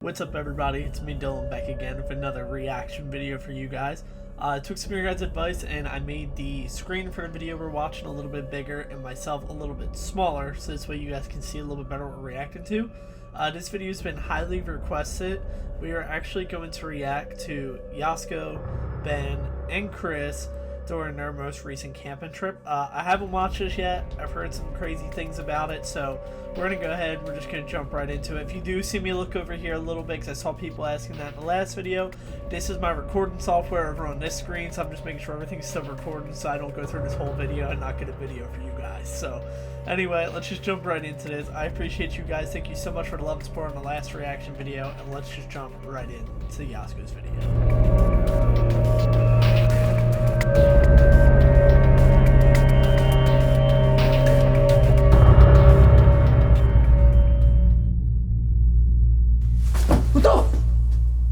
What's up, everybody? It's me, Dylan, back again with another reaction video for you guys. I took some of your guys' advice and I made the screen for the video we're watching a little bit bigger and myself a little bit smaller, so this way you guys can see a little bit better what we're reacting to. This video has been highly requested. We are actually going to react to Jasko, Ben, and Chris during their most recent camping trip. I haven't watched this yet. I've heard some crazy things about it, so we're going to go ahead and we're just going to jump right into it. If you do see me look over here a little bit, because I saw people asking that in the last video, this is my recording software over on this screen, so I'm just making sure everything's still recording so I don't go through this whole video and not get a video for you guys. So anyway, let's just jump right into this. I appreciate you guys. Thank you so much for the love and support on the last reaction video, and let's just jump right into Jasko's video.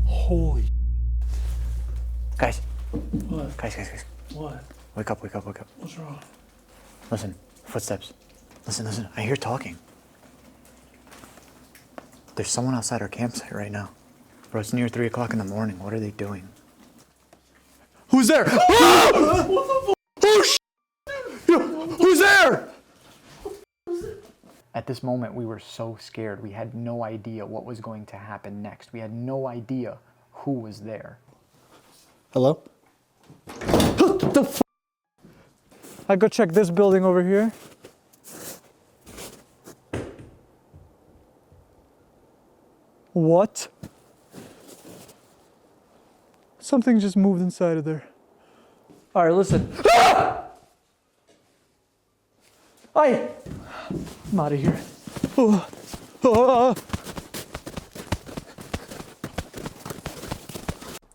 Holy guys. What? Guys. What? Wake up. What's wrong? Listen, footsteps. Listen. I hear talking. There's someone outside our campsite right now. Bro, it's near 3 o'clock in the morning. What are they doing? Who's there? Oh, who's there? At this moment, we were so scared. We had no idea what was going to happen next. We had no idea who was there. Hello? What the f? I go check this building over here. What? Something just moved inside of there. All right, listen. Ah! I'm out of here.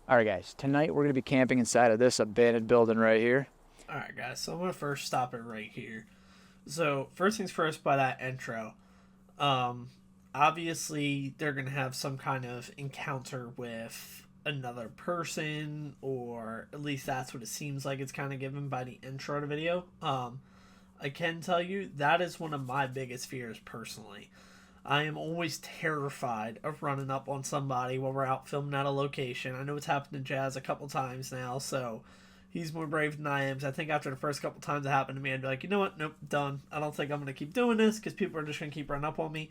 All right, guys. Tonight, we're going to be camping inside of this abandoned building right here. Alright guys, so I'm going to first stop it right here. So, first things first, by that intro, obviously they're going to have some kind of encounter with another person, or at least that's what it seems like it's kind of given by the intro to the video. I can tell you, that is one of my biggest fears personally. I am always terrified of running up on somebody while we're out filming at a location. I know it's happened to Jazz a couple times now, so he's more brave than I am. So I think after the first couple times it happened to me, I'd be like, you know what? Nope, done. I don't think I'm going to keep doing this because people are just going to keep running up on me.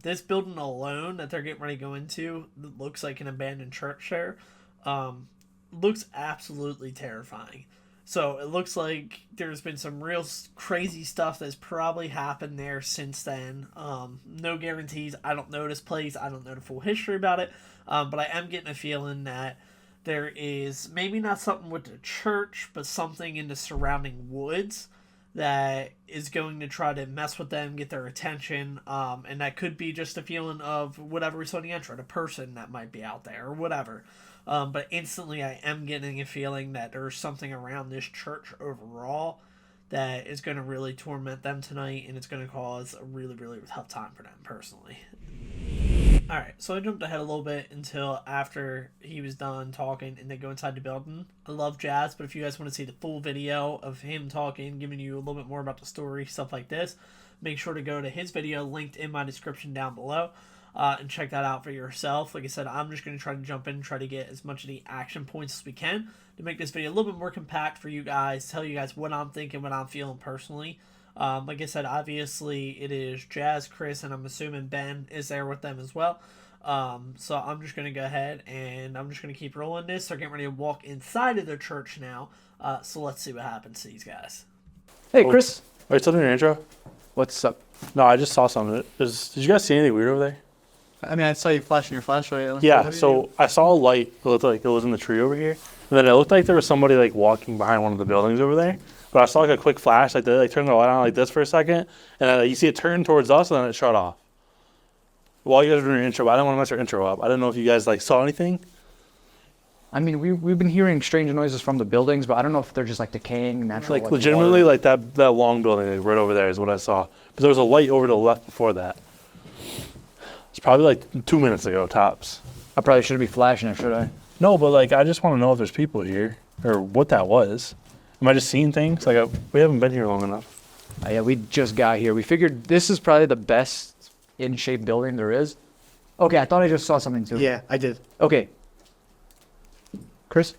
This building alone that they're getting ready to go into looks like an abandoned church there. Looks absolutely terrifying. So it looks like there's been some real crazy stuff that's probably happened there since then. No guarantees. I don't know this place. I don't know the full history about it. But I am getting a feeling that there is maybe not something with the church, but something in the surrounding woods that is going to try to mess with them, get their attention. And that could be just a feeling of whatever we saw in the intro, the person that might be out there or whatever. But instantly I am getting a feeling that there's something around this church overall that is going to really torment them tonight, and it's going to cause a really, really tough time for them personally. Alright, so I jumped ahead a little bit until after he was done talking and they go inside the building. I love Jazz, but if you guys want to see the full video of him talking, giving you a little bit more about the story, stuff like this, make sure to go to his video linked in my description down below. And check that out for yourself. Like I said, I'm just going to try to jump in and try to get as much of the action points as we can to make this video a little bit more compact for you guys, tell you guys what I'm thinking, what I'm feeling personally. Like I said, obviously it is Jazz, Chris, and I'm assuming Ben is there with them as well. So I'm just going to go ahead and I'm just going to keep rolling this. They're getting ready to walk inside of their church now. So let's see what happens to these guys. Hey, Chris. Are you still doing your intro? What's up? No, I just saw something. Did you guys see anything weird over there? I mean, I saw you flashing your flashlight. Yeah, so I saw a light. It looked like it was in the tree over here. And then it looked like there was somebody like walking behind one of the buildings over there. But I saw like a quick flash, like they like turned the light on like this for a second, and then you see it turn towards us, and then it shut off. While you guys were doing your intro, I didn't want to mess your intro up. I didn't know if you guys like saw anything. I mean, we've been hearing strange noises from the buildings, but I don't know if they're just like decaying naturally. Like legitimately, like that long building like, right over there is what I saw. But there was a light over to the left before that. It's probably like 2 minutes ago, tops. I probably shouldn't be flashing it, should I? No, but like I just want to know if there's people here or what that was. Am I just seeing things? Like we haven't been here long enough. Yeah, we just got here. We figured this is probably the best in shape building there is. Okay, I thought I just saw something too. Yeah, I did. Okay. Chris?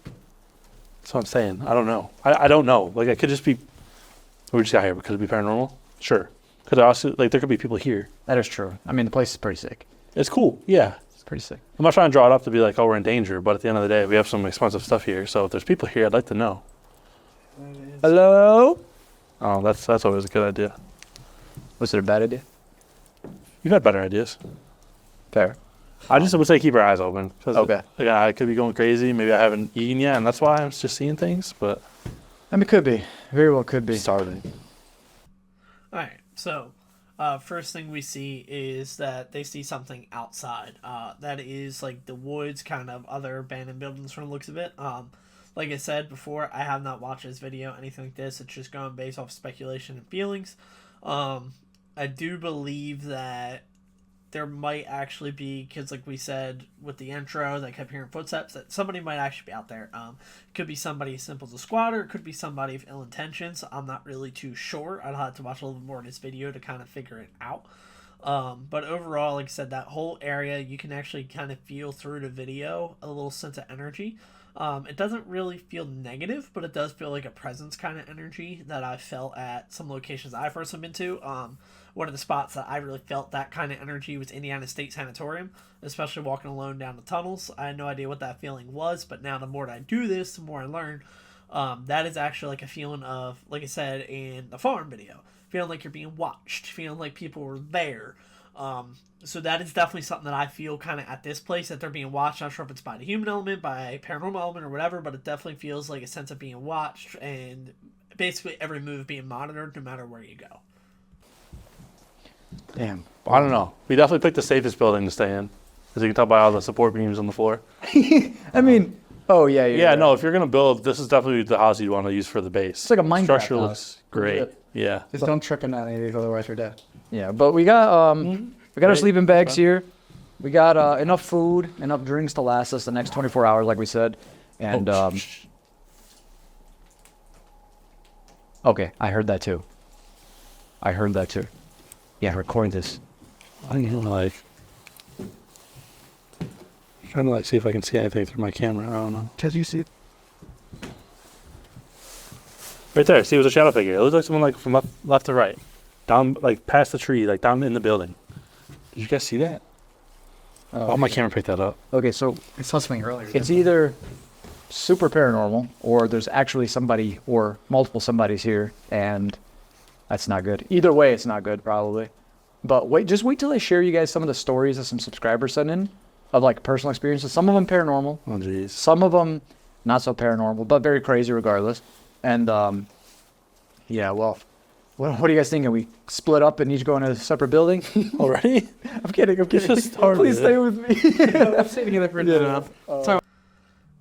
That's what I'm saying. I don't know. I don't know. Like, it could just be. We just got here because it'd be paranormal. Sure. Could also like there could be people here. That is true. I mean, the place is pretty sick. It's cool. Yeah. It's pretty sick. I'm not trying to draw it up to be like, oh, we're in danger. But at the end of the day, we have some expensive stuff here. So if there's people here, I'd like to know. Hello? Oh, that's always a good idea. Was it a bad idea? You've had better ideas. Fair. I just would say keep our eyes open. Okay. Like, I could be going crazy. Maybe I haven't eaten yet, and that's why I'm just seeing things. But I mean, could be. Very well could be. starving. All right, so first thing we see is that they see something outside. That is like the woods, kind of other abandoned buildings from the looks of it. Like I said before, I have not watched this video, anything like this. It's just going based off speculation and feelings. I do believe that there might actually be, because like we said with the intro, that kept hearing footsteps, that somebody might actually be out there. It could be somebody as simple as a squatter, it could be somebody of ill intentions. I'm not really too sure. I'd have to watch a little more of this video to kind of figure it out. But overall, like I said, that whole area, you can actually kind of feel through the video a little sense of energy. It doesn't really feel negative, but it does feel like a presence kind of energy that I felt at some locations I've personally been to. One of the spots that I really felt that kind of energy was Indiana State Sanatorium, especially walking alone down the tunnels. I had no idea what that feeling was, but now the more I do this, the more I learn. That is actually like a feeling of, like I said in the farm video, feeling like you're being watched, feeling like people were there. So that is definitely something that I feel kind of at this place, that they're being watched. Not sure if it's by the human element, by paranormal element, or whatever, but it definitely feels like a sense of being watched and basically every move being monitored no matter where you go. Damn. I don't know. We definitely picked the safest building to stay in, as you can tell by all the support beams on the floor. I mean, oh yeah. Yeah, no. If you're gonna build, this is definitely the house you'd want to use for the base. It's like a Minecraft structure house. looks great. Yeah. Just don't trip on anything, otherwise you're dead. Yeah, but we got our Great. sleeping bags Fun. here. We got enough food, enough drinks to last us the next 24 hours, like we said. And okay, I heard that too. Yeah, record this. I'm trying to see if I can see anything through my camera. I don't know. Because you see, Right there. See, it was a shadow figure. It looks like someone like from left to right, down like past the tree, like down in the building. Did you guys see that? Oh, my camera picked that up. Okay, so I saw something earlier. it's either super paranormal or there's actually somebody or multiple somebodies here, and that's not good. Either way, it's not good, probably. But just wait till I share you guys some of the stories that some subscribers sent in of like personal experiences. Some of them paranormal, Oh, jeez. some of them not so paranormal, but very crazy regardless. And yeah, well, what are you guys thinking? We split up and each go in a separate building? Already? I'm kidding. just started Please it. stay with me. I'm sitting here for enough. All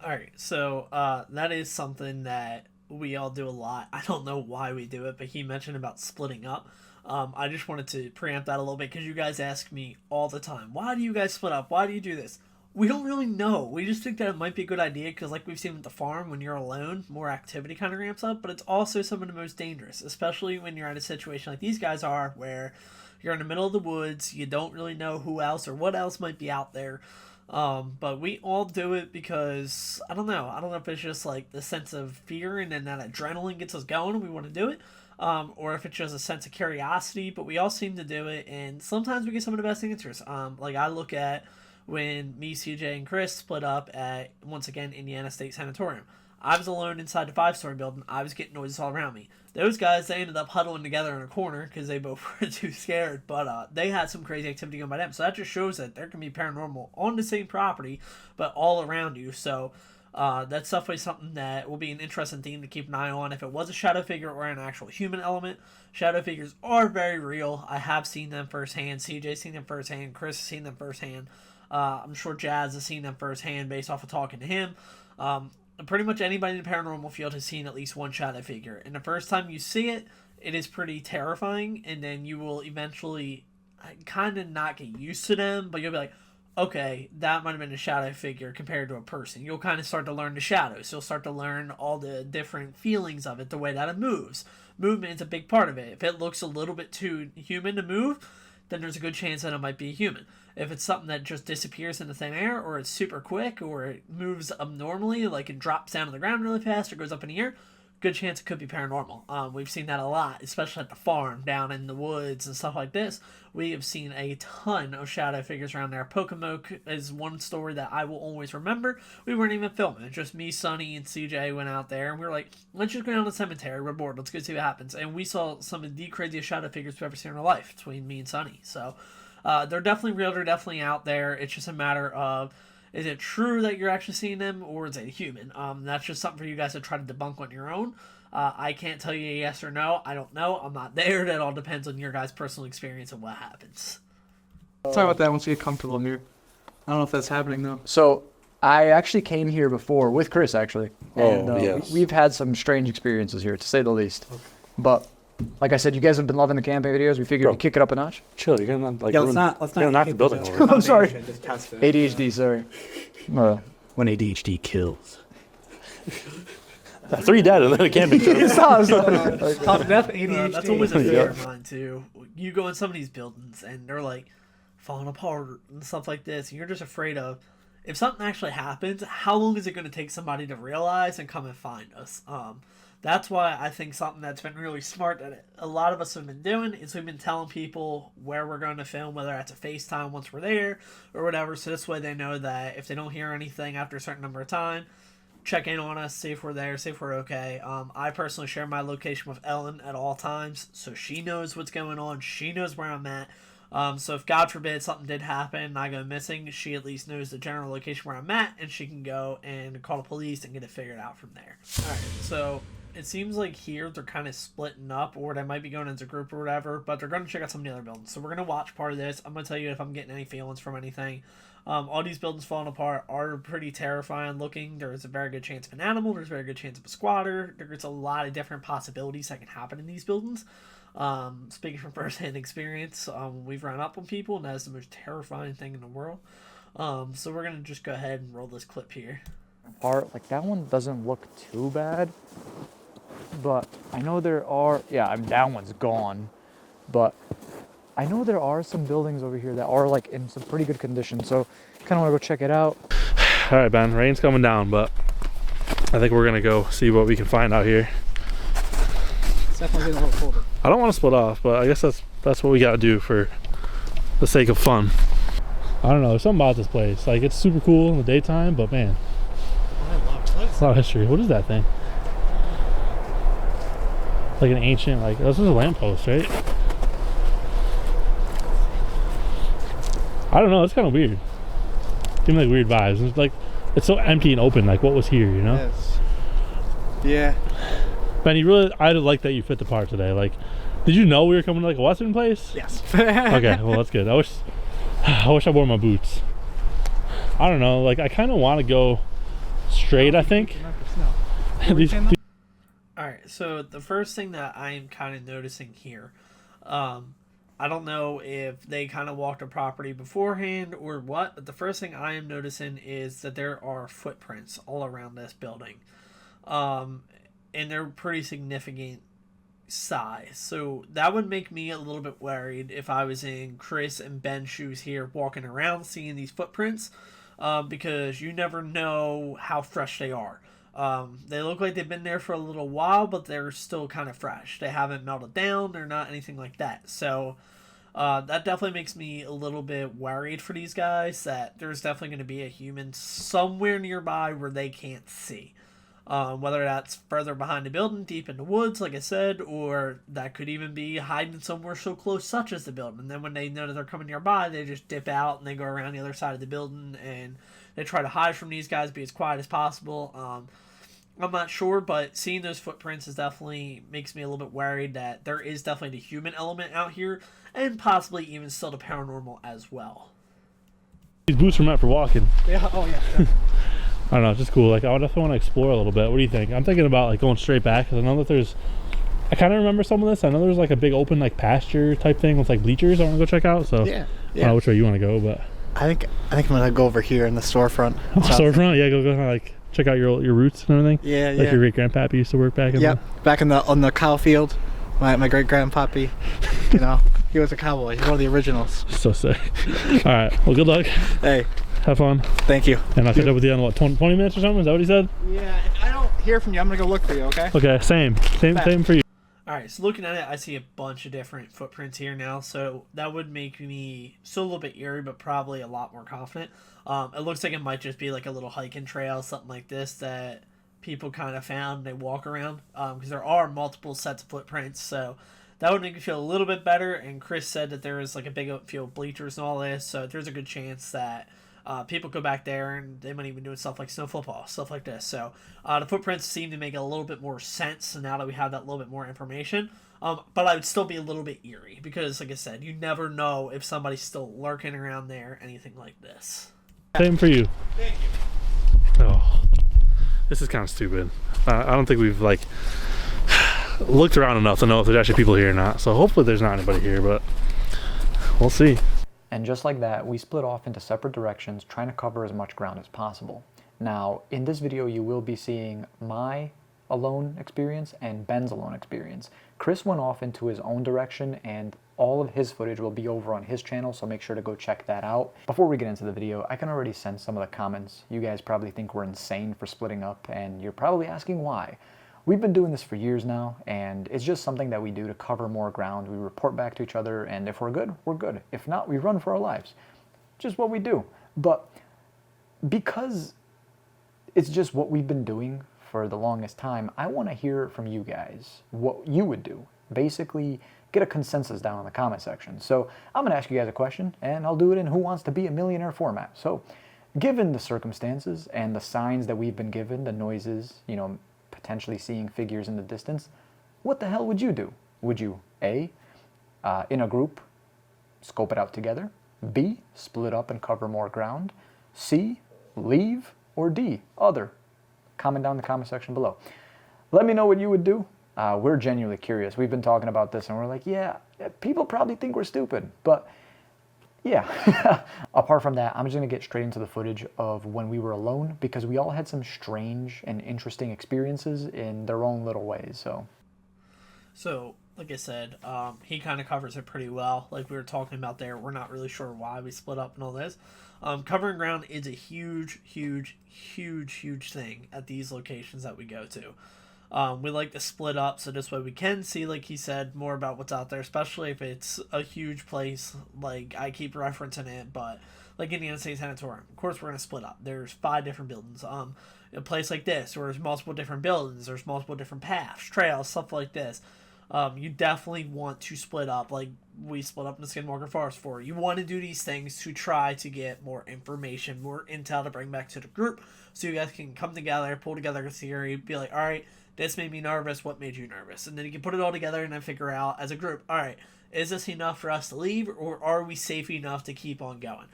right, so that is something that we all do a lot. I don't know why we do it, but he mentioned about splitting up. I just wanted to preempt that a little bit because you guys ask me all the time, why do you guys split up? Why do you do this? We don't really know. We just think that it might be a good idea because like we've seen with the farm, when you're alone, more activity kind of ramps up, but it's also some of the most dangerous, especially when you're in a situation like these guys are where you're in the middle of the woods, you don't really know who else or what else might be out there. But we all do it because, I don't know if it's just like the sense of fear and then that adrenaline gets us going and we want to do it. Or if it's just a sense of curiosity, but we all seem to do it, and sometimes we get some of the best answers. Like I look at when me, CJ, and Chris split up at, once again, Indiana State Sanatorium. I was alone inside the 5-story building. I was getting noises all around me. Those guys, they ended up huddling together in a corner because they both were too scared, but they had some crazy activity going by them. So that just shows that there can be paranormal on the same property, but all around you. So that's definitely something that will be an interesting theme to keep an eye on. If it was a shadow figure or an actual human element, shadow figures are very real. I have seen them firsthand. CJ's seen them firsthand. Chris has seen them firsthand. I'm sure Jazz has seen them firsthand based off of talking to him. Pretty much anybody in the paranormal field has seen at least one shadow figure. And the first time you see it, it is pretty terrifying. And then you will eventually kind of not get used to them, but you'll be like, okay, that might have been a shadow figure compared to a person. You'll kind of start to learn the shadows. You'll start to learn all the different feelings of it, the way that it moves. Movement is a big part of it. If it looks a little bit too human to move, then there's a good chance that it might be a human. If it's something that just disappears into thin air, or it's super quick, or it moves abnormally, like it drops down to the ground really fast or goes up in the air, good chance it could be paranormal. We've seen that a lot, especially at the farm, down in the woods and stuff like this. We have seen a ton of shadow figures around there. Pokemoke is one story that I will always remember. We weren't even filming. Just me, Sonny, and CJ went out there, and we were like, let's just go down to the cemetery. We're bored. Let's go see what happens. And we saw some of the craziest shadow figures we've ever seen in our life between me and Sonny. So they're definitely real. They're definitely out there. It's just a matter of, is it true that you're actually seeing them, or is it human? That's just something for you guys to try to debunk on your own. I can't tell you yes or no. I don't know. I'm not there. That all depends on your guys' personal experience and what happens. Let's talk about that once we get comfortable here. I don't know if that's happening though. So I actually came here before with Chris, actually. And yes. we've had some strange experiences here, to say the least. Okay. But like I said, you guys have been loving the camping videos. We figured we'd kick it up a notch. Chill, you're gonna like. Yeah, let's not knock the building over. I'm sorry. Just test it. ADHD, sorry. When ADHD kills. 3 dead and then a camping trip. That's always a fear of mine too. You go in some of these buildings and they're like falling apart and stuff like this, and you're just afraid of, if something actually happens, how long is it going to take somebody to realize and come and find us? That's why I think something that's been really smart that a lot of us have been doing is we've been telling people where we're going to film, whether that's a FaceTime once we're there or whatever, so this way they know that if they don't hear anything after a certain number of time, check in on us, see if we're there, see if we're okay. I personally share my location with Ellen at all times, so she knows what's going on, she knows where I'm at. So if God forbid something did happen and I go missing, she at least knows the general location where I'm at, and she can go and call the police and get it figured out from there. Alright, so it seems like here they're kind of splitting up, or they might be going as a group or whatever, but they're going to check out some of the other buildings. So we're going to watch part of this. I'm going to tell you if I'm getting any feelings from anything. All these buildings falling apart are pretty terrifying looking. There's a very good chance of an animal. There's a very good chance of a squatter. There's a lot of different possibilities that can happen in these buildings. Speaking from first-hand experience, we've run up on people, and that is the most terrifying thing in the world. So we're going to just go ahead and roll this clip here. Part, like that one doesn't look too bad, but I know there are, that one's gone, but I know there are some buildings over here that are like in some pretty good condition, so kind of want to go check it out. All right, Ben, rain's coming down, but I think we're gonna go see what we can find out here. It's definitely getting a little colder. I don't want to split off, but I guess that's what we gotta do for the sake of fun. I don't know, there's something about this place. Like, it's super cool in the daytime, but man, it's a lot of history. What is that thing? Like an ancient, like, this is a lamppost, right? I don't know, it's kind of weird. Give me like weird vibes. It's like, it's so empty and open, like what was here, you know? Yes. Yeah. Ben, I like that you fit the part today. Like, did you know we were coming to like a Western place? Yes. Okay, well that's good. I wish I wore my boots. I don't know, like I kind of want to go straight, I think. Alright, so the first thing that I'm kind of noticing here, I don't know if they kind of walked a property beforehand or what, but the first thing I am noticing is that there are footprints all around this building. And they're pretty significant size. So that would make me a little bit worried if I was in Chris and Ben's shoes here walking around seeing these footprints, because you never know how fresh they are. They look like they've been there for a little while, but they're still kind of fresh. They haven't melted down. They're not anything like that. So that definitely makes me a little bit worried for these guys, that there's definitely going to be a human somewhere nearby where they can't see. Whether that's further behind the building, deep in the woods, like I said, or that could even be hiding somewhere so close such as the building. And then when they know that they're coming nearby, they just dip out and they go around the other side of the building and they try to hide from these guys, be as quiet as possible. I'm not sure, but seeing those footprints is definitely makes me a little bit worried that there is definitely the human element out here, and possibly even still the paranormal as well. These boots are meant for walking. Yeah. Oh yeah. Definitely. I don't know, it's just cool. Like, I definitely want to explore a little bit. What do you think? I'm thinking about like going straight back, because I know that I kind of remember some of this. I know there's like a big open like pasture type thing with like bleachers I want to go check out. So Yeah. I don't know which way you want to go, but I think I'm gonna go over here in the storefront. storefront. Yeah, go like check out your roots and everything. Yeah, like your great grandpappy used to work back in back on the cow field. My great grandpappy, he was a cowboy. He's one of the originals. So sick. All right. Well, good luck. Hey, Have fun. thank you. And I'll catch up with you in what, 20 minutes or something? Is that what he said? Yeah, if I don't hear from you, I'm gonna go look for you, okay? Okay, same for you. All right, so looking at it, I see a bunch of different footprints here now, so that would make me still a little bit eerie, but probably a lot more confident. It looks like it might just be like a little hiking trail, something like this, that people kind of found and they walk around, because there are multiple sets of footprints, so that would make me feel a little bit better. And Chris said that there is like a big field of bleachers and all this, so there's a good chance that people go back there and they might even do stuff like snow football, stuff like this. So the footprints seem to make a little bit more sense now that we have that little bit more information. But I would still be a little bit eerie because, like I said, you never know if somebody's still lurking around there, anything like this. Same for you. Thank you. Oh, this is kind of stupid. I don't think we've like looked around enough to know if there's actually people here or not. So hopefully there's not anybody here, but we'll see. And just like that, we split off into separate directions, trying to cover as much ground as possible. Now, in this video, you will be seeing my alone experience and Ben's alone experience. Chris went off into his own direction, and all of his footage will be over on his channel, so make sure to go check that out. Before we get into the video, I can already sense some of the comments. You guys probably think we're insane for splitting up, and you're probably asking why. We've been doing this for years now, and it's just something that we do to cover more ground. We report back to each other, and if we're good, we're good. If not, we run for our lives. Just what we do. But because it's just what we've been doing for the longest time, I want to hear from you guys what you would do. Basically, get a consensus down in the comment section. So I'm going to ask you guys a question, and I'll do it in Who Wants to Be a Millionaire format. So given the circumstances and the signs that we've been given, the noises, potentially seeing figures in the distance, what the hell would you do? Would you A, in a group, scope it out together, B, split up and cover more ground, C, leave, or D, other? Comment down in the comment section below. Let me know what you would do. We're genuinely curious. We've been talking about this and we're like, yeah, people probably think we're stupid, but yeah. Apart from that, I'm just going to get straight into the footage of when we were alone, because we all had some strange and interesting experiences in their own little ways. So, like I said, he kind of covers it pretty well. Like we were talking about there, we're not really sure why we split up and all this. Covering ground is a huge, huge, huge, huge thing at these locations that we go to. We like to split up so this way we can see, like he said, more about what's out there, especially if it's a huge place. Like I keep referencing it, but like Indiana State Sanatorium, of course we're going to split up. There's 5 different buildings. A place like this where there's multiple different buildings, there's multiple different paths, trails, stuff like this. You definitely want to split up, like we split up in the Skinwalker Forest for. You want to do these things to try to get more information, more intel to bring back to the group, so you guys can come together, pull together a theory, be like, all right, this made me nervous, what made you nervous? And then you can put it all together and then figure out as a group, all right, is this enough for us to leave, or are we safe enough to keep on going?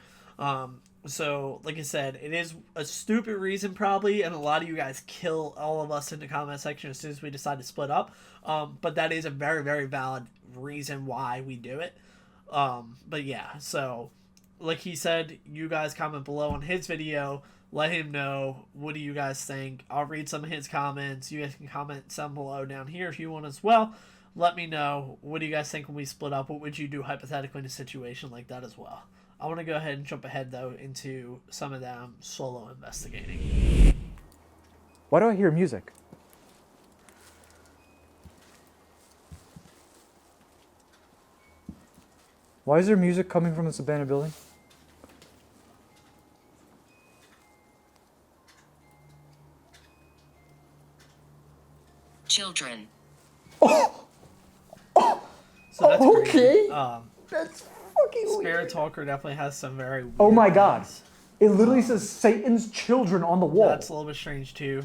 So, like I said, it is a stupid reason probably, and a lot of you guys kill all of us in the comment section as soon as we decide to split up. But that is a very, very valid reason why we do it. But yeah, so like he said, you guys comment below on his video. Let him know, what do you guys think? I'll read some of his comments. You guys can comment some below down here if you want as well. Let me know, what do you guys think when we split up? What would you do hypothetically in a situation like that as well? I want to go ahead and jump ahead, though, into some of them solo investigating. Why do I hear music? Why is there music coming from this abandoned building? Children. So that's Okay. crazy. That's fucking Spirit weird. Talker definitely has some very weird Oh my god. things. It literally says Satan's children on the wall. That's a little bit strange, too.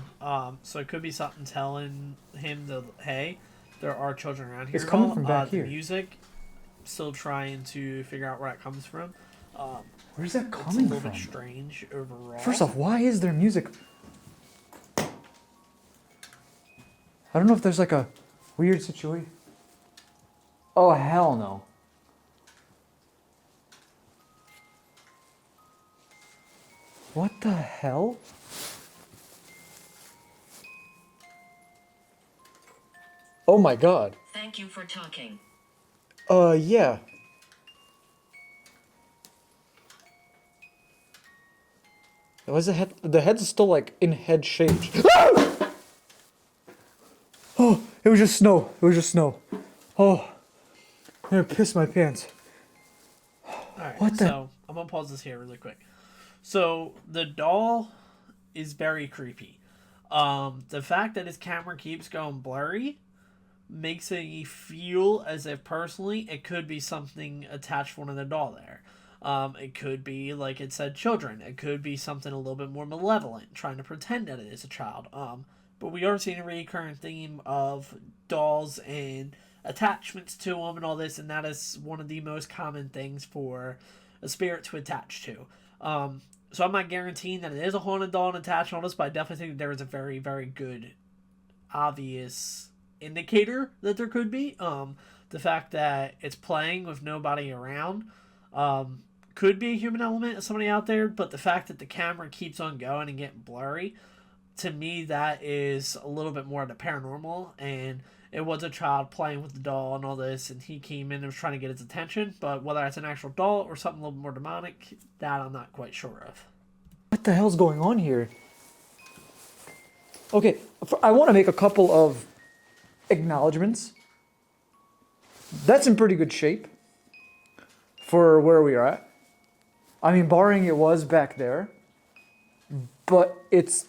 So it could be something telling him that, hey, there are children around here. It's coming from back the here. music, still trying to figure out where that comes from. Where's that It's a coming little from? bit strange overall. First off, why is there music? I don't know if there's like a weird situation. Oh, hell no. What the hell? Oh my god. Thank you for talking. Yeah. Why is the head? The head's still like in head shape. Oh, it was just snow. It was just snow. Oh, I'm gonna piss my pants. Alright, What the- so I'm gonna pause this here really quick. So the doll is very creepy. The fact that his camera keeps going blurry makes it feel as if personally it could be something attached to one of the doll there. It could be, like it said, children. It could be something a little bit more malevolent, trying to pretend that it is a child. But we are seeing a recurrent theme of dolls and attachments to them and all this, and that is one of the most common things for a spirit to attach to. So I'm not guaranteeing that it is a haunted doll and attached on this, but I definitely think there is a very, very good, obvious indicator that there could be. The fact that it's playing with nobody around could be a human element of somebody out there, but the fact that the camera keeps on going and getting blurry, to me, that is a little bit more of the paranormal, and it was a child playing with the doll and all this, and he came in and was trying to get his attention, but whether it's an actual doll or something a little more demonic, that I'm not quite sure of. What the hell's going on here? Okay, I want to make a couple of acknowledgements. That's in pretty good shape for where we are at. I mean, barring it was back there, but it's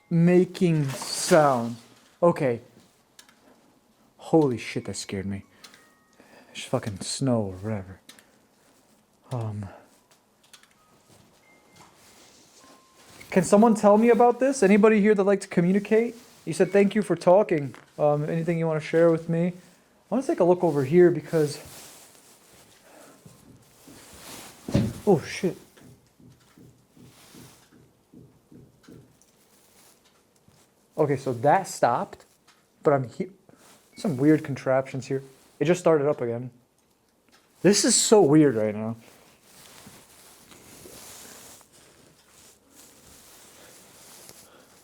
making sound. Okay. Holy shit, that scared me. It's fucking snow or whatever. Can someone tell me about this? Anybody here that like to communicate? You said thank you for talking. Anything you want to share with me? I want to take a look over here because... Oh shit. Okay, so that stopped, but I'm here. Some weird contraptions here. It just started up again. This is so weird right now.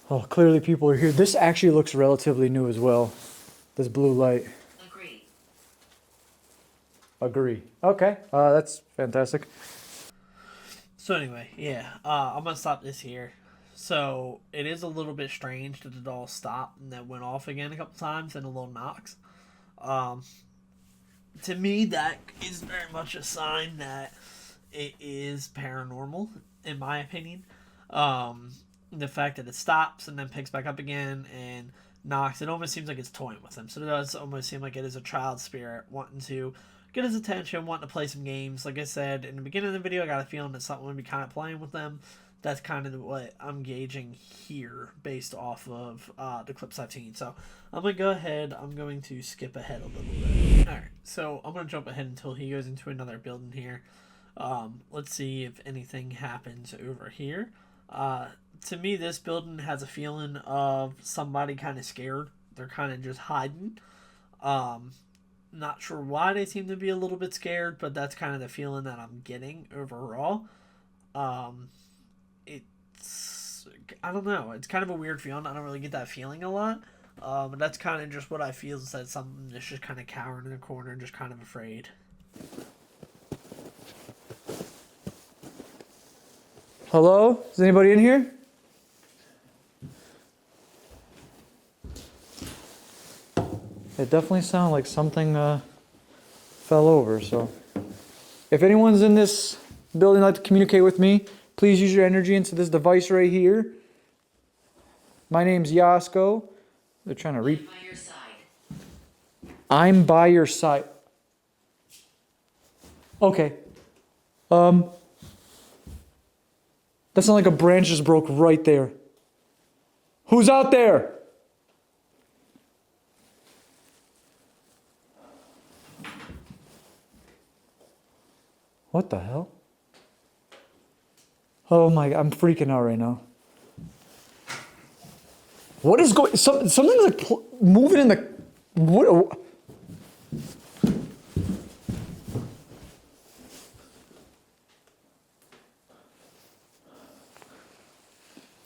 Oh, clearly people are here. This actually looks relatively new as well. This blue light. Agree. Okay, that's fantastic. So anyway, yeah, I'm gonna stop this here. So it is a little bit strange that the doll stopped and then went off again a couple times and a little knocks. To me, that is very much a sign that it is paranormal, in my opinion. The fact that it stops and then picks back up again and knocks, it almost seems like it's toying with him. So it does almost seem like it is a child spirit wanting to get his attention, wanting to play some games. Like I said in the beginning of the video, I got a feeling that something would be kind of playing with them. That's kind of what I'm gauging here based off of the clips I've seen. So I'm going to go ahead. I'm going to skip ahead a little bit. Alright, so I'm going to jump ahead until he goes into another building here. Let's see if anything happens over here. To me, this building has a feeling of somebody kind of scared. They're kind of just hiding. Not sure why they seem to be a little bit scared, but that's kind of the feeling that I'm getting overall. I don't know. It's kind of a weird feeling. I don't really get that feeling a lot. But that's kind of just what I feel, is that something is just kind of cowering in a corner, just kind of afraid. Hello? Is anybody in here? It definitely sounded like something fell over, so if anyone's in this building like to communicate with me, please use your energy into this device right here. My name's Jasko. They're trying to read. I'm by your side. I'm by your side. Okay. That sounded like a branch just broke right there. Who's out there? What the hell? Oh my God, I'm freaking out right now. What is going? Something's like moving in the. What?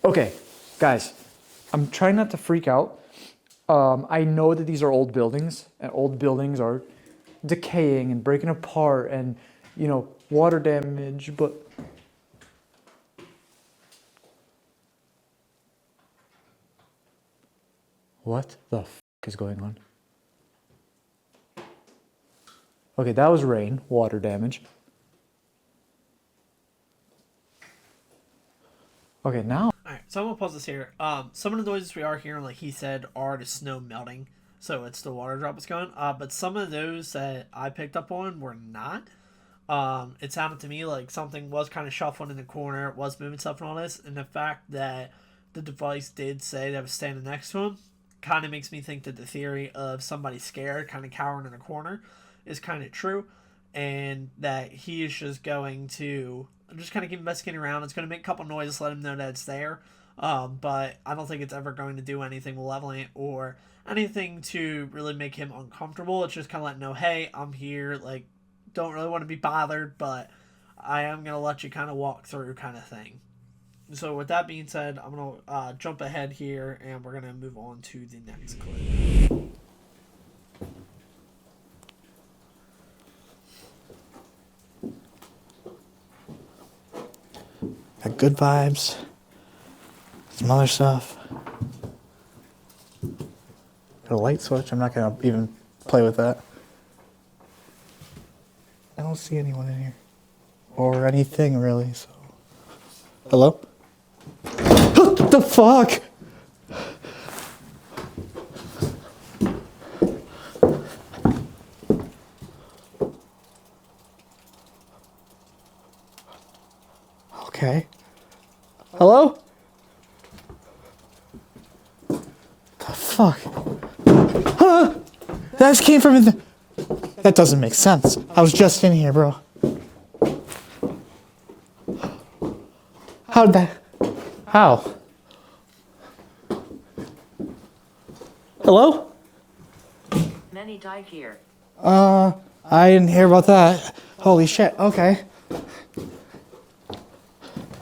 Okay, guys, I'm trying not to freak out. I know that these are old buildings, and old buildings are decaying and breaking apart, and water damage, but What the f is going on? Okay, that was rain, water damage. Okay, now. Alright, so I'm gonna pause this here. Some of the noises we are hearing, like he said, are the snow melting. So it's the water drop that's going. But some of those that I picked up on were not. It sounded to me like something was kind of shuffling in the corner, it was moving stuff and all this, and the fact that the device did say that I was standing next to him kind of makes me think that the theory of somebody scared, kind of cowering in a corner, is kind of true, and that he is just going to just kind of keep investigating around. It's going to make a couple noises, let him know that it's there, but I don't think it's ever going to do anything malevolent or anything to really make him uncomfortable. It's just kind of letting know, hey, I'm here, like, don't really want to be bothered, but I am going to let you kind of walk through kind of thing. So with that being said, I'm going to jump ahead here, and we're going to move on to the next clip. Got good vibes. Some other stuff. Got a light switch. I'm not going to even play with that. I don't see anyone in here. Or anything, really, so... Hello? What the fuck? Okay. Hello? The fuck? Huh? That just came from in the... That doesn't make sense. I was just in here, bro. How'd that... How? Hello? Many died here. I didn't hear about that. Holy shit, okay.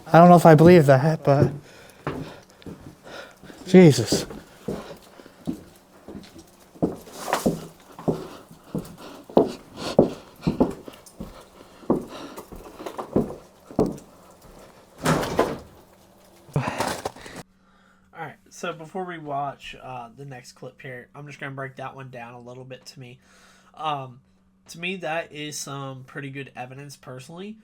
I don't know if I believe that, but... Jesus. Alright, so before we watch the next clip here, I'm just going to break that one down a little bit to me. To me, that is some pretty good evidence, personally.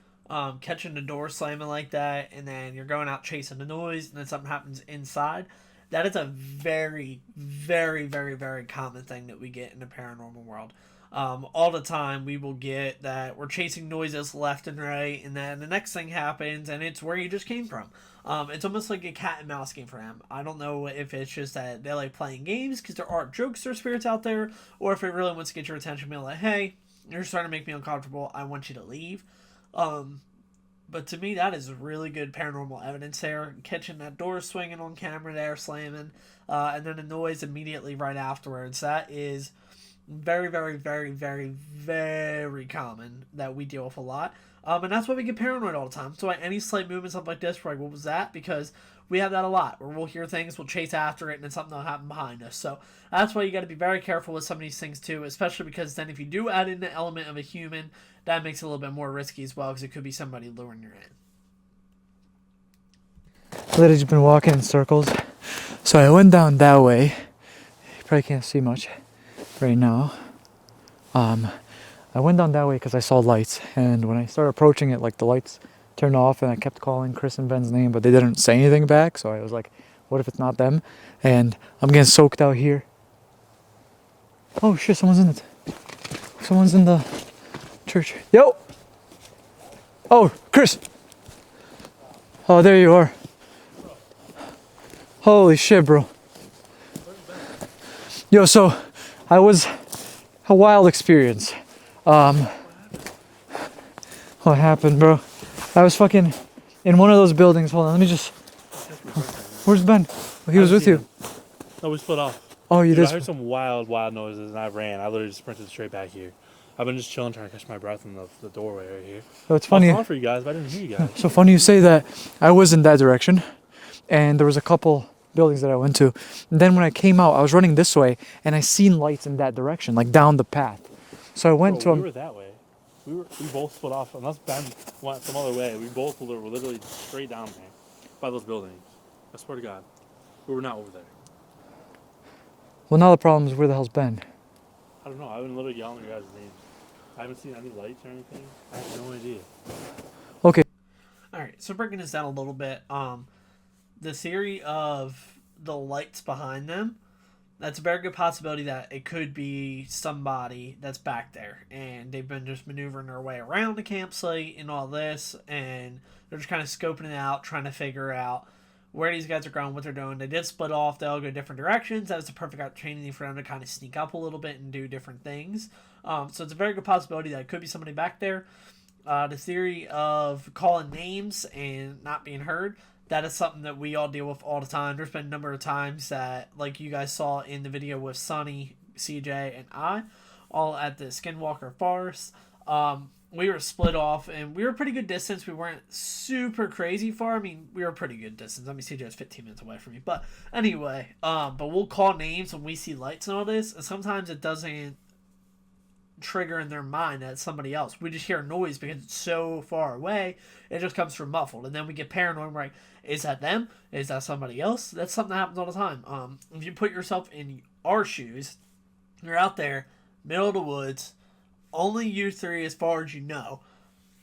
Catching the door slamming like that, and then you're going out chasing the noise, and then something happens inside. That is a very, very, very, very common thing that we get in the paranormal world. All the time we will get that we're chasing noises left and right, and then the next thing happens, and it's where you just came from. It's almost like a cat and mouse game for him. I don't know if it's just that they like playing games because there are jokes or spirits out there, or if it really wants to get your attention, be like, hey, you're starting to make me uncomfortable, I want you to leave. But to me, that is really good paranormal evidence there. Catching that door swinging on camera there, slamming, and then the noise immediately right afterwards. That is very, very, very, very, very common that we deal with a lot. And that's why we get paranoid all the time. So any slight movement, something like this, we're like, what was that? Because we have that a lot, where we'll hear things, we'll chase after it, and then something will happen behind us. So that's why you got to be very careful with some of these things too, especially because then if you do add in the element of a human, that makes it a little bit more risky as well, because it could be somebody luring you in. Literally just been walking in circles. So I went down that way. You probably can't see much right now. I went down that way because I saw lights, and when I started approaching it, like the lights turned off, and I kept calling Chris and Ben's name, but they didn't say anything back. So I was like, what if it's not them? And I'm getting soaked out here. Oh shit, someone's in it. Someone's in the church. Yo! Oh, Chris! Oh, there you are. Holy shit, bro. Yo, so I was a wild experience. What happened, bro? I was fucking in one of those buildings. Hold on, let me just... Where's Ben? Oh, he was with you. No, we split off. Oh, you Dude, did? I heard some wild noises, and I ran. I literally just sprinted straight back here. I've been just chilling, trying to catch my breath in the doorway right here. So it's funny. I was calling for you guys, but I didn't hear you guys. So funny you say that. I was in that direction, and there was a couple buildings that I went to. And then when I came out, I was running this way, and I seen lights in that direction, like down the path. So I went to We were that way. We both split off. Unless Ben went some other way, we both were literally straight down there by those buildings. I swear to God, we were not over there. Well, now the problem is where the hell's Ben? I don't know. I've been literally yelling your guys' names. I haven't seen any lights or anything. I have no idea. Okay. All right, so breaking this down a little bit, the theory of the lights behind them, that's a very good possibility that it could be somebody that's back there, and they've been just maneuvering their way around the campsite and all this, and they're just kind of scoping it out, trying to figure out where these guys are going, what they're doing. They did split off. They all go different directions. That was the perfect opportunity for them to kind of sneak up a little bit and do different things. So it's a very good possibility that it could be somebody back there. The theory of calling names and not being heard, that is something that we all deal with all the time. There's been a number of times that, like you guys saw in the video with Sonny, CJ, and I, all at the Skinwalker Forest. We were split off, and we were a pretty good distance. We weren't super crazy far. I mean, we were a pretty good distance. I mean, CJ was 15 minutes away from me. But anyway, but we'll call names when we see lights and all this, and sometimes it doesn't trigger in their mind that it's somebody else. We just hear a noise because it's so far away, it just comes from muffled, and then we get paranoid. We're like, is that them? Is that somebody else? That's something that happens all the time. If you put yourself in our shoes, you're out there, middle of the woods, only you three as far as you know.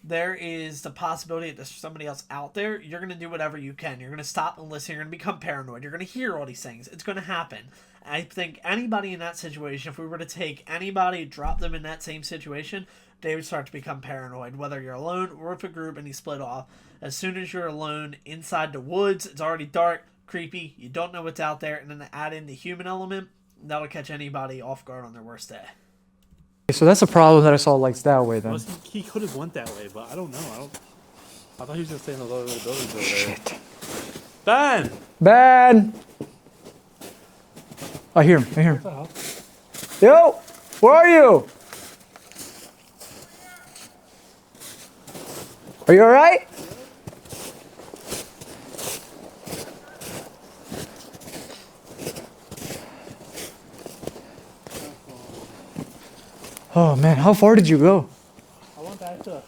There is the possibility that there's somebody else out there. You're going to do whatever you can. You're going to stop and listen. You're going to become paranoid. You're going to hear all these things. It's going to happen. I think anybody in that situation, if we were to take anybody, drop them in that same situation, they would start to become paranoid, whether you're alone or with a group and you split off. As soon as you're alone inside the woods, it's already dark, creepy, you don't know what's out there, and then to add in the human element, that'll catch anybody off guard on their worst day. So that's a problem that I saw lights that way then. Well, he could have went that way, but I don't know. I thought he was gonna stay in those other buildings over there. Shit. Ben! Ben! I hear him. I hear him. Yo! Where are you? Are you alright? Oh man, how far did you go? I went back to.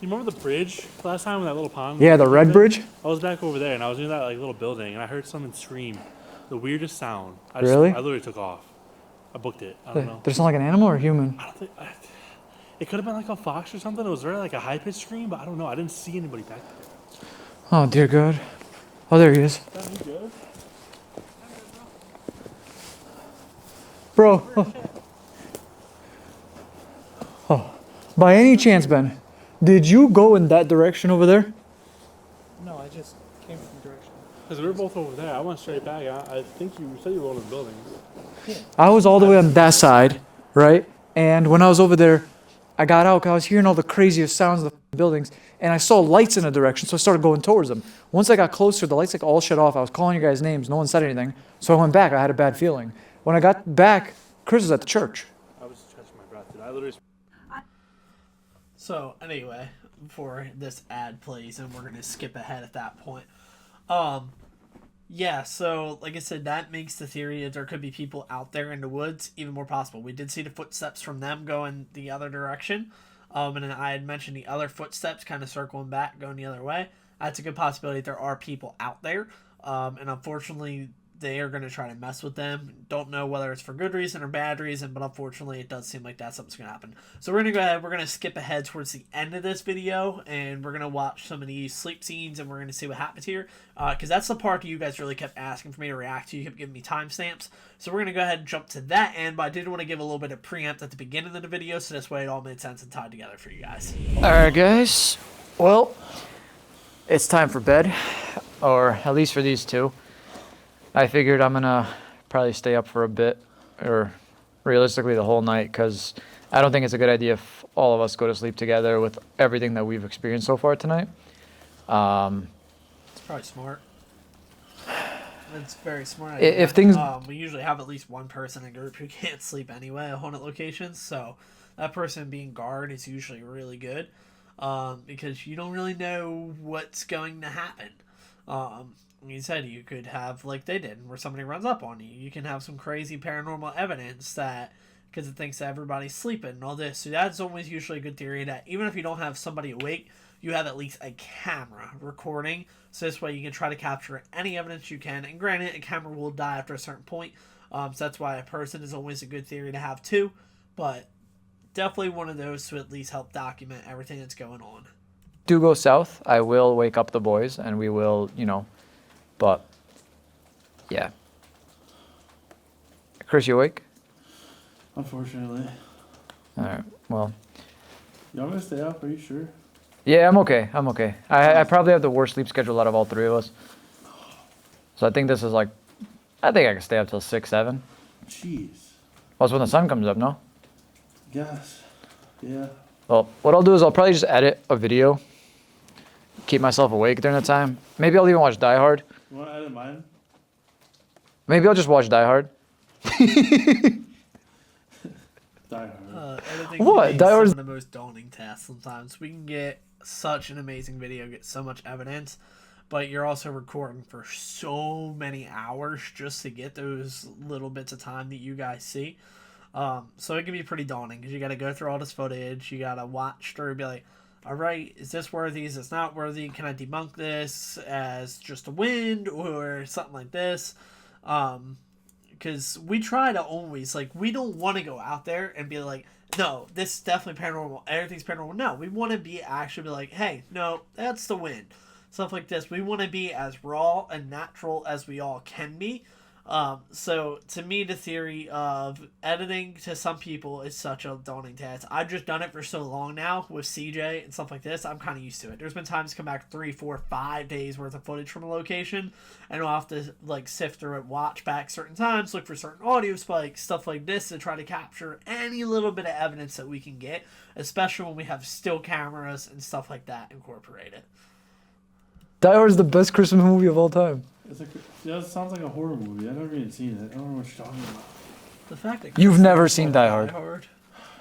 You remember the bridge last time, that little pond? Yeah, the red bridge? I was back over there, and I was in that like little building, and I heard someone scream, the weirdest sound. Really? I literally took off. I booked it. I don't know. Did it sound like an animal or a human? I don't think. It could have been like a fox or something. It was very like a high pitched scream, but I don't know. I didn't see anybody back there. Oh dear God. Oh, there he is. Is that good? Bro. Oh. By any chance, Ben, did you go in that direction over there? No, I just came from the direction. Because we were both over there. I went straight back. I think you said you were over the building. I was all the way on that side, right? And when I was over there, I got out 'cause I was hearing all the craziest sounds of the buildings, and I saw lights in a direction, so I started going towards them. Once I got closer, the lights like all shut off. I was calling you guys names. No one said anything. So I went back. I had a bad feeling. When I got back, Chris was at the church. I was catching my breath, dude. I literally. So anyway, before this ad plays, and we're gonna skip ahead at that point. Yeah, so like I said, that makes the theory that there could be people out there in the woods even more possible. We did see the footsteps from them going the other direction. And then I had mentioned the other footsteps kind of circling back, going the other way. That's a good possibility that there are people out there. And unfortunately, they are going to try to mess with them. Don't know whether it's for good reason or bad reason, but unfortunately, it does seem like that's something's going to happen. So we're going to go ahead. We're going to skip ahead towards the end of this video, and we're going to watch some of these sleep scenes, and we're going to see what happens here. Because that's the part that you guys really kept asking for me to react to. You kept giving me timestamps. So we're going to go ahead and jump to that end, but I did want to give a little bit of preempt at the beginning of the video, so this way it all made sense and tied together for you guys. Alright guys, well, it's time for bed, or at least for these two. I figured I'm gonna probably stay up for a bit, or realistically the whole night, because I don't think it's a good idea if all of us go to sleep together with everything that we've experienced so far tonight. It's probably smart. It's very smart idea. If things... we usually have at least one person in a group who can't sleep anyway at haunted locations, so that person being guard is usually really good, because you don't really know what's going to happen. Like you said, you could have, like they did, where somebody runs up on you. You can have some crazy paranormal evidence that, because it thinks that everybody's sleeping and all this. So that's always usually a good theory, that even if you don't have somebody awake, you have at least a camera recording. So this way you can try to capture any evidence you can. And granted, a camera will die after a certain point. So that's why a person is always a good theory to have too. But definitely one of those to at least help document everything that's going on. Do go south, I will wake up the boys and we will, you know, but yeah. Chris, you awake? Unfortunately. All right. Well, You want me to stay up? Are you sure? yeah, I'm okay. I'm okay. I probably have the worst sleep schedule out of all three of us. So I think this is like, I think I can stay up till 6, 7. Jeez. Well, it's when the sun comes up, no? Yes. Yeah. Well, what I'll do is I'll probably just edit a video, keep myself awake during the time. Maybe I'll even watch Die Hard. You want to edit mine? Maybe I'll just watch Die Hard. Die Hard. Editing What? can be That some was- of the most daunting tasks sometimes. We can get such an amazing video, get so much evidence, but you're also recording for so many hours just to get those little bits of time that you guys see. So it can be pretty daunting because you got to go through all this footage. You got to watch through and be like, all right, is this worthy? Is this not worthy? Can I debunk this as just a wind or something like this? Because we try to always, like, we don't want to go out there and be like, no, this is definitely paranormal. Everything's paranormal. No, we want to be actually be like, hey, no, that's the wind. Stuff like this. We want to be as raw and natural as we all can be. So to me, the theory of editing to some people is such a daunting task. I've just done it for so long now with CJ and stuff like this. I'm kind of used to it. There's been times come back 3, 4, 5 days worth of footage from a location, and I'll have to like sift through it, watch back certain times, look for certain audio spikes, stuff like this to try to capture any little bit of evidence that we can get, especially when we have still cameras and stuff like that incorporated. Die Hard is the best Christmas movie of all time. It's like, yeah, it sounds like a horror movie. I've never even seen it. I don't know what you're talking about. The fact that You've Chris never is seen on Die Hard.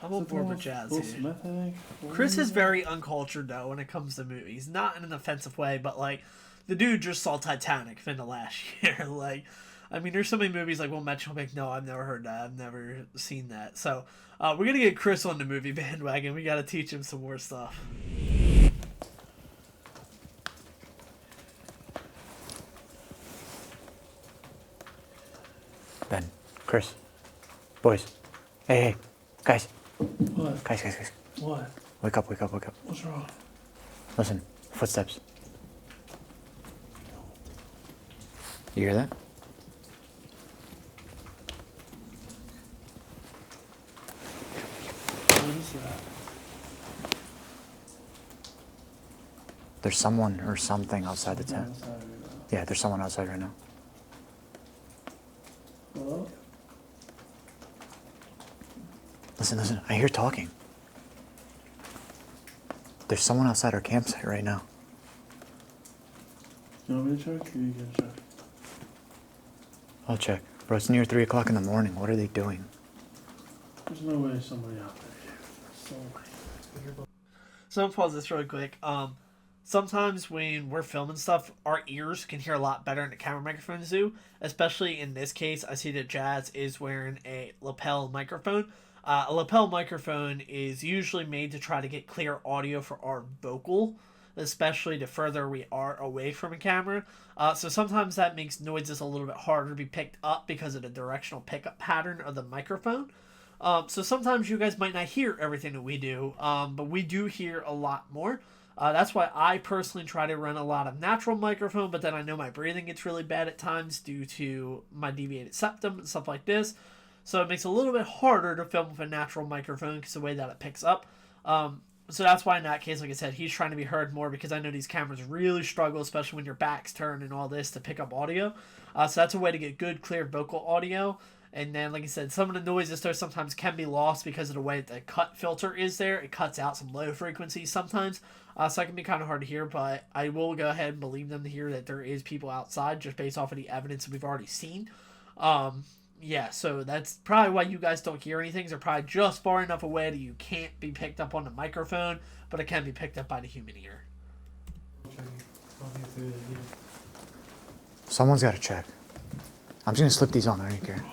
I'm on board with Jazz Will here. Smith, I think. Chris is very uncultured though when it comes to movies. Not in an offensive way, but like the dude just saw Titanic in the last year. Like, I mean, there's so many movies like we'll mention. Like, no, I've never heard that. I've never seen that. So we're gonna get Chris on the movie bandwagon. We gotta teach him some more stuff. Ben, Chris, boys, hey, guys, What? guys, What? wake up. What's wrong? Listen, footsteps. You hear that? What is that? There's someone or something outside the tent. Outside right now. Yeah, there's someone outside right now. Hello? Listen, I hear talking. There's someone outside our campsite right now. You want me to check or you can check? I'll check. Bro, it's near 3 o'clock in the morning. What are they doing? There's no way somebody out there. So I'll pause this really quick. Sometimes when we're filming stuff, our ears can hear a lot better than the camera microphones do. Especially in this case, I see that Jazz is wearing a lapel microphone. A lapel microphone is usually made to try to get clear audio for our vocal, especially the further we are away from a camera. So sometimes that makes noises a little bit harder to be picked up because of the directional pickup pattern of the microphone. So sometimes you guys might not hear everything that we do, but we do hear a lot more. That's why I personally try to run a lot of natural microphone, but then I know my breathing gets really bad at times due to my deviated septum and stuff like this. So it makes it a little bit harder to film with a natural microphone because the way that it picks up. So that's why in that case, like I said, he's trying to be heard more because I know these cameras really struggle, especially when your back's turned and all this, to pick up audio. So that's a way to get good, clear vocal audio. And then, like I said, some of the noises there sometimes can be lost because of the way the cut filter is there. It cuts out some low frequencies sometimes. So that can be kind of hard to hear, but I will go ahead and believe them to hear that there is people outside just based off of the evidence that we've already seen. Yeah, so that's probably why you guys don't hear anything. They're probably just far enough away that you can't be picked up on the microphone, but it can be picked up by the human ear. Someone's got to check. I'm just going to slip these on. I don't care.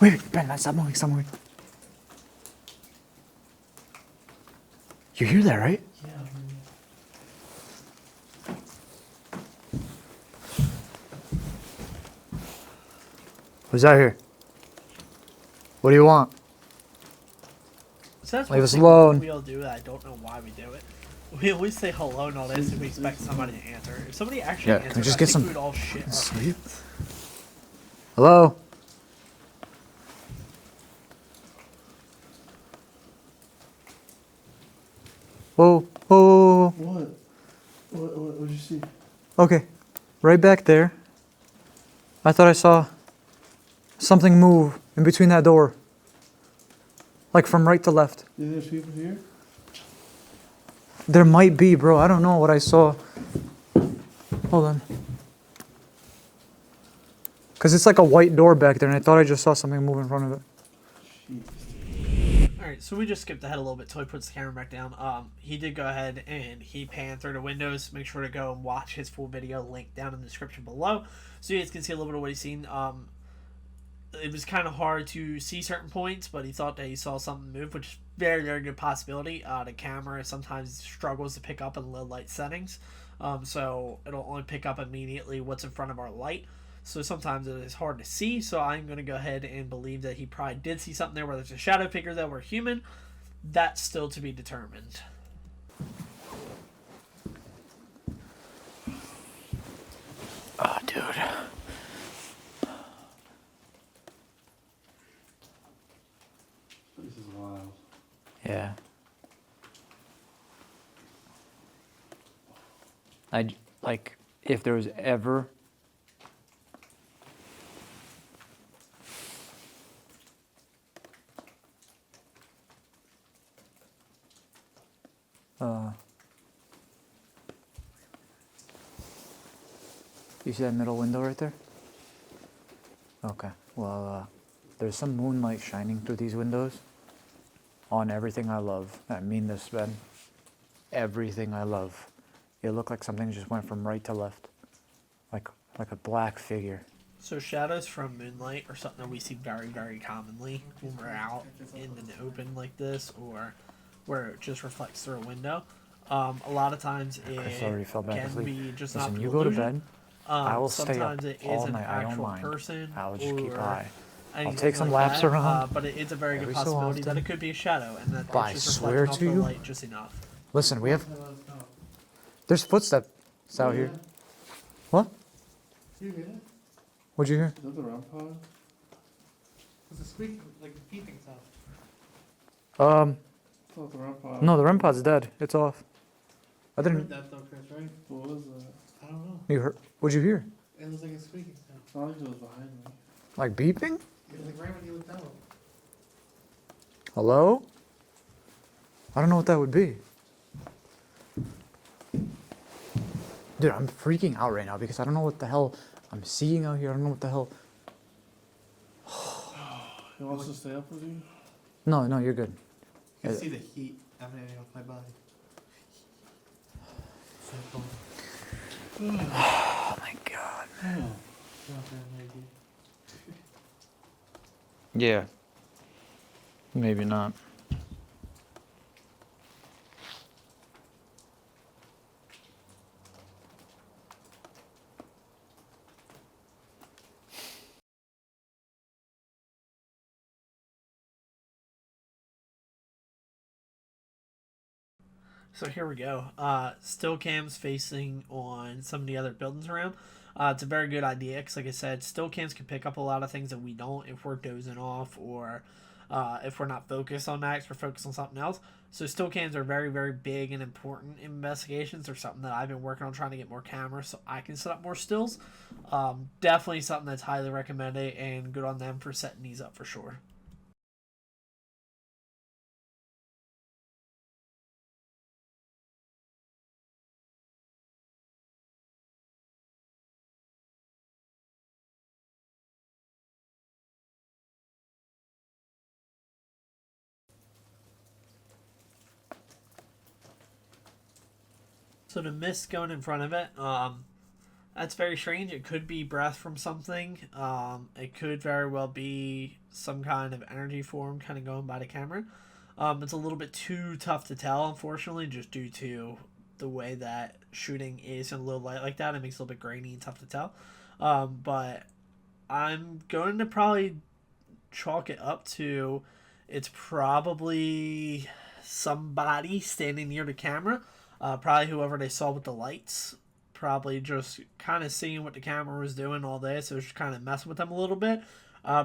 Wait, Ben, stop moving, stop moving. You hear that, right? Yeah. Who's out here? What do you want? So that's Leave one us thing alone. we all do that I don't know why we do it. We always say hello and all this and we expect somebody to answer. If somebody actually Yeah, answers, can we just I get think some we would all shit. sleep? Hello? Whoa, whoa, whoa, whoa, What did you see? whoa. Okay, right back there. I thought I saw something move in between that door. Like from right to left. Is there people here? There might be, bro. I don't know what I saw. Hold on. Because it's like a white door back there, and I thought I just saw something move in front of it. Alright, so we just skipped ahead a little bit till he puts the camera back down. He did go ahead and he panned through the windows. Make sure to go and watch his full video, link down in the description below, so you guys can see a little bit of what he's seen. It was kind of hard to see certain points, but he thought that he saw something move, which is very, very good possibility. The camera sometimes struggles to pick up in low light settings, so it'll only pick up immediately what's in front of our light. So sometimes it is hard to see, so I'm going to go ahead and believe that he probably did see something there, whether it's a shadow figure that were human. That's still to be determined. Oh, dude. This is wild. Yeah. Like, if there was ever... You see that middle window right there? Okay. Well, there's some moonlight shining through these windows on everything I love. I mean this, Ben. Everything I love. It looked like something just went from right to left. Like a black figure. So shadows from moonlight are something that we see very, very commonly when we're out in the open like this, or where it just reflects through a window. A lot of times Chris already fell it back can asleep. be just Listen, an you go to illusion. bed. I will stay up Sometimes it is all an night. I don't actual mind. person. I'll just keep or high. I'll anything take some like laps that, around but it is a very good every so possibility that often. it could be a shadow, and that But I it's just swear reflecting off to the you- light just enough. Listen, we have... There's footsteps out here. What? You hear it? What'd you hear? Is that the REM pod? It's a squeak, like a beeping sound. I thought the REM pod. No, the REM pod's dead. It's off. I You heard didn't... that though, Chris, right? What was that? I don't know. You heard... What'd you hear? It was like a squeaking sound. It's not like it was behind me. Like beeping? It was like right when you looked out. Hello? I don't know what that would be. Dude, I'm freaking out right now because I don't know what the hell I'm seeing out here. I don't know what the hell... He wants to stay up with you? No, no, you're good. You can Yeah. see the heat emanating off my body. So cold. Oh my god. Yeah. You don't have an idea. Yeah. Maybe not. So here we go. Still cams facing on some of the other buildings around. It's a very good idea because, like I said, still cams can pick up a lot of things that we don't if we're dozing off or if we're not focused on that, if we're focused on something else. So still cams are very, very big and important in investigations. They're something that I've been working on trying to get more cameras so I can set up more stills. Definitely something that's highly recommended and good on them for setting these up for sure. So the mist going in front of it, That's very strange. It could be breath from something. It could very well be some kind of energy form kind of going by the camera. It's a little bit too tough to tell, unfortunately, just due to the way that shooting is in a little light like that. It makes it a little bit grainy and tough to tell. But I'm going to probably chalk it up to it's probably somebody standing near the camera. Probably whoever they saw with the lights. Probably just kind of seeing what the camera was doing all day, so it's just kind of messing with them a little bit.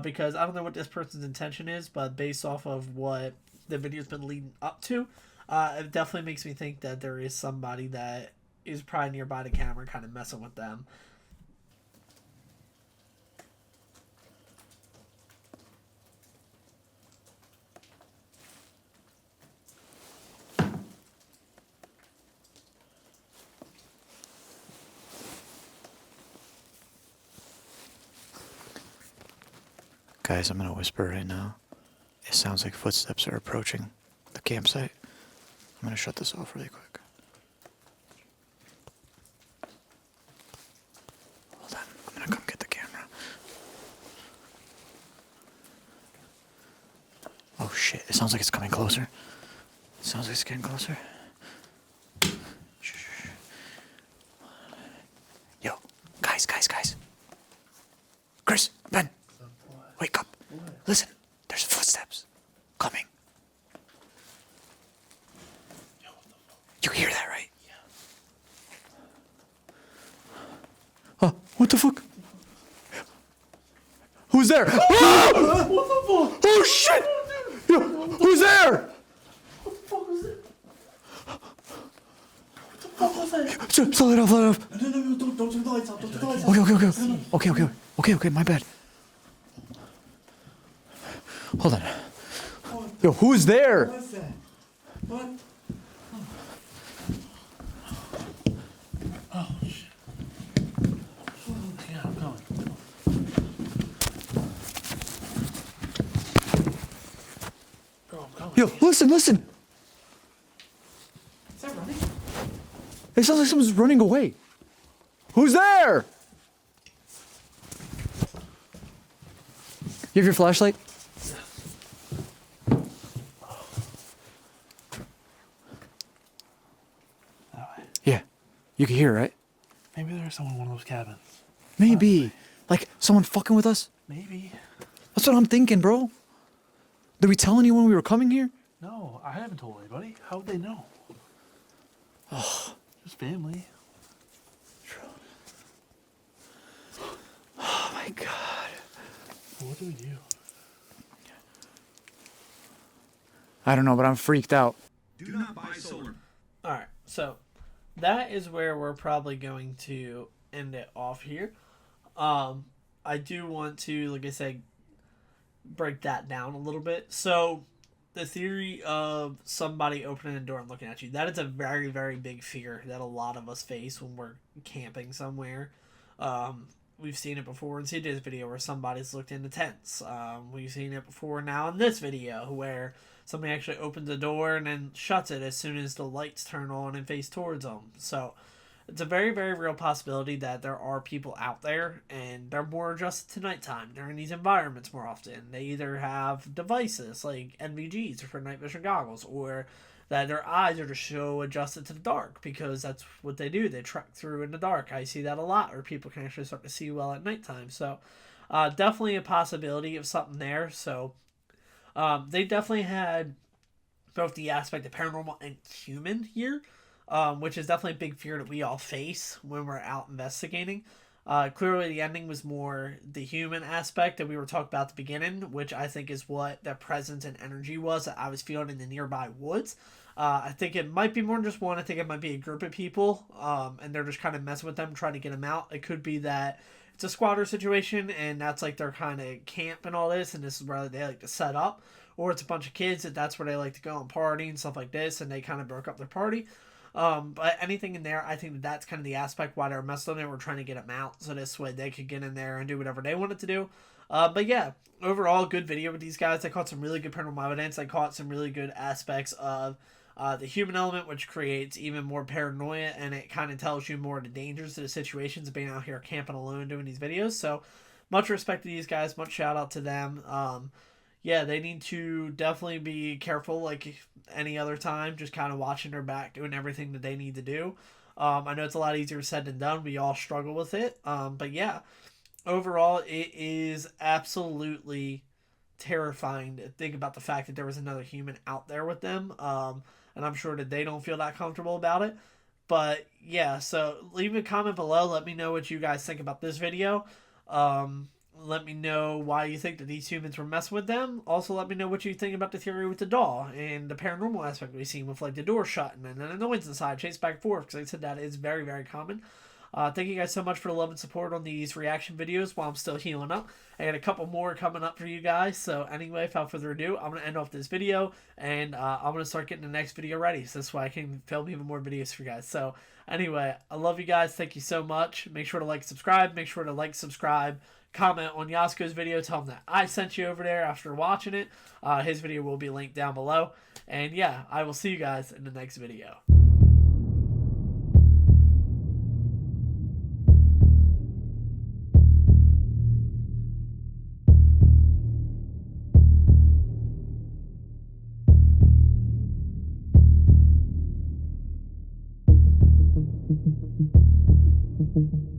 Because I don't know what this person's intention is, but based off of what the video's been leading up to, it definitely makes me think that there is somebody that is probably nearby the camera kind of messing with them. Guys, I'm gonna whisper right now. It sounds like footsteps are approaching the campsite. I'm gonna shut this off really quick. Hold on, I'm gonna come get the camera. Oh shit, it sounds like it's coming closer. It sounds like it's getting closer. Shh. Yo, guys. Chris, Ben, wake up. Listen, there's footsteps coming. You hear that, right? Yeah. Oh, what the fuck? Who's there? Ah! What the fuck? Oh shit! Yo, who's there? What the fuck was it? What the fuck was that? Slow it off. No, don't turn the lights off. Don't turn the lights off. Okay, my bad. Hold on. Yo, who's there? What's that? What? Oh, shit. Yeah, I'm going. Bro, I'm going. Yo, listen. Is that running? It sounds like someone's running away. Who's there? You have your flashlight? That way. Yeah. You can hear, right? Maybe there's someone in one of those cabins. Maybe. Like, someone fucking with us? Maybe. That's what I'm thinking, bro. Did we tell anyone we were coming here? No, I haven't told anybody. How would they know? Oh, just family. Oh my god. Well, what do we do? I don't know, but I'm freaked out. Alright, so that is where we're probably going to end it off here. I do want to, like I said, break that down a little bit. So the theory of somebody opening a door and looking at you, that is a very, very big fear that a lot of us face when we're camping somewhere. We've seen it before in CJ's video where somebody's looked into tents. We've seen it before now in this video where somebody actually opens the door and then shuts it as soon as the lights turn on and face towards them. So it's a very, very real possibility that there are people out there and they're more adjusted to nighttime. They're in these environments more often. They either have devices like NVGs for night vision goggles, or that their eyes are just so adjusted to the dark because that's what they do. They trek through in the dark. I see that a lot, where people can actually start to see well at nighttime. So definitely a possibility of something there. So they definitely had both the aspect of paranormal and human here, which is definitely a big fear that we all face when we're out investigating. Clearly the ending was more the human aspect that we were talking about at the beginning, which I think is what the presence and energy was that I was feeling in the nearby woods. I think it might be more than just one. I think it might be a group of people, and they're just kind of messing with them, trying to get them out. It could be that it's a squatter situation, and that's like their kind of camp and all this, and this is where they like to set up. Or it's a bunch of kids that's where they like to go and party and stuff like this, and they kind of broke up their party. But anything in there, I think that's kind of the aspect why they're messing on it. We're trying to get them out, so this way they could get in there and do whatever they wanted to do. But yeah, overall, good video with these guys. I caught some really good paranormal evidence. I caught some really good aspects of the human element, which creates even more paranoia, and it kind of tells you more of the dangers of the situations of being out here camping alone doing these videos. So much respect to these guys, much shout out to them. Yeah, they need to definitely be careful like any other time, just kind of watching their back, doing everything that they need to do. I know it's a lot easier said than done. We all struggle with it. But yeah, overall, it is absolutely terrifying to think about the fact that there was another human out there with them. And I'm sure that they don't feel that comfortable about it. But yeah, so leave a comment below. Let me know what you guys think about this video. Let me know why you think that these humans were messing with them. Also, let me know what you think about the theory with the doll and the paranormal aspect we've seen with like the door shutting and then a noise inside, chase back and forth, because I said that is very, very common. Thank you guys so much for the love and support on these reaction videos while I'm still healing up. I got a couple more coming up for you guys. So anyway, without further ado, I'm going to end off this video and I'm going to start getting the next video ready. So this way I can film even more videos for you guys. So anyway, I love you guys. Thank you so much. Make sure to like, subscribe. Make sure to like, subscribe. Comment on Jasko's video. Tell him that I sent you over there after watching it. His video will be linked down below. And yeah, I will see you guys in the next video. Thank you.